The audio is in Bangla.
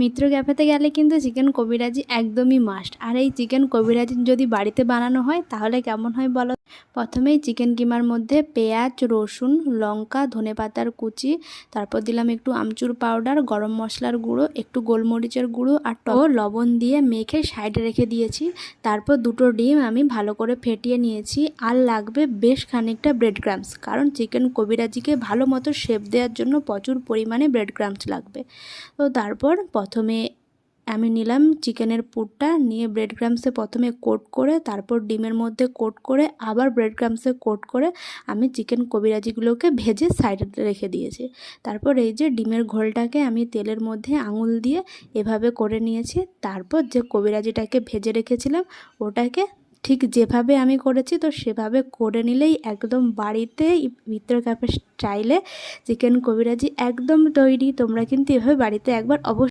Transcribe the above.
মিত্র ক্যাফেতে গেলে কিন্তু চিকেন কবিরাজি একদমই মাস্ট। আর এই চিকেন কবিরাজি যদি বাড়িতে বানানো হয় তাহলে কেমন হয় বলো। প্রথমেই চিকেন কিমার মধ্যে পেঁয়াজ, রসুন, লঙ্কা, ধনেপাতার কুচি, তারপর দিলাম একটু আমচুর পাউডার, গরম মশলার গুঁড়ো, একটু গোলমরিচের গুঁড়ো আর লবণ দিয়ে মেখে সাইডে রেখে দিয়েছি। তারপর দুটো ডিম আমি ভালো করে ফেটিয়ে নিয়েছি। আর লাগবে বেশ খানিকটা ব্রেড ক্রাম্বস, কারণ চিকেন কবিরাজিকে ভালো মতো শেপ দেওয়ার জন্য প্রচুর পরিমাণে ব্রেড ক্রাম্বস লাগবে। তো তারপর প্রথমে আমি নিলাম চিকেনের পুরটা, নিয়ে ব্রেড ক্রাম্বসে প্রথমে কোট করে, তারপর ডিমের মধ্যে কোট করে, আবার ব্রেড ক্রাম্বসে কোট করে আমি চিকেন কবিরাজিগুলোকে ভেজে সাইডে রেখে দিয়েছি। তারপর এই যে ডিমের ঘোলটাকে আমি তেলের মধ্যে আঙুল দিয়ে এভাবে করে নিয়েছি। তারপর যে কবিরাজিটাকে ভেজে রেখেছিলাম ওটাকে ঠিক যেভাবে আমি করেছি তো সেভাবে করে নিলেই একদম বাড়িতে মিত্র ক্যাফে স্টাইলে চিকেন কবিরাজি একদম তৈরি। তোমরা কিন্তু এভাবে বাড়িতে একবার অবশ্যই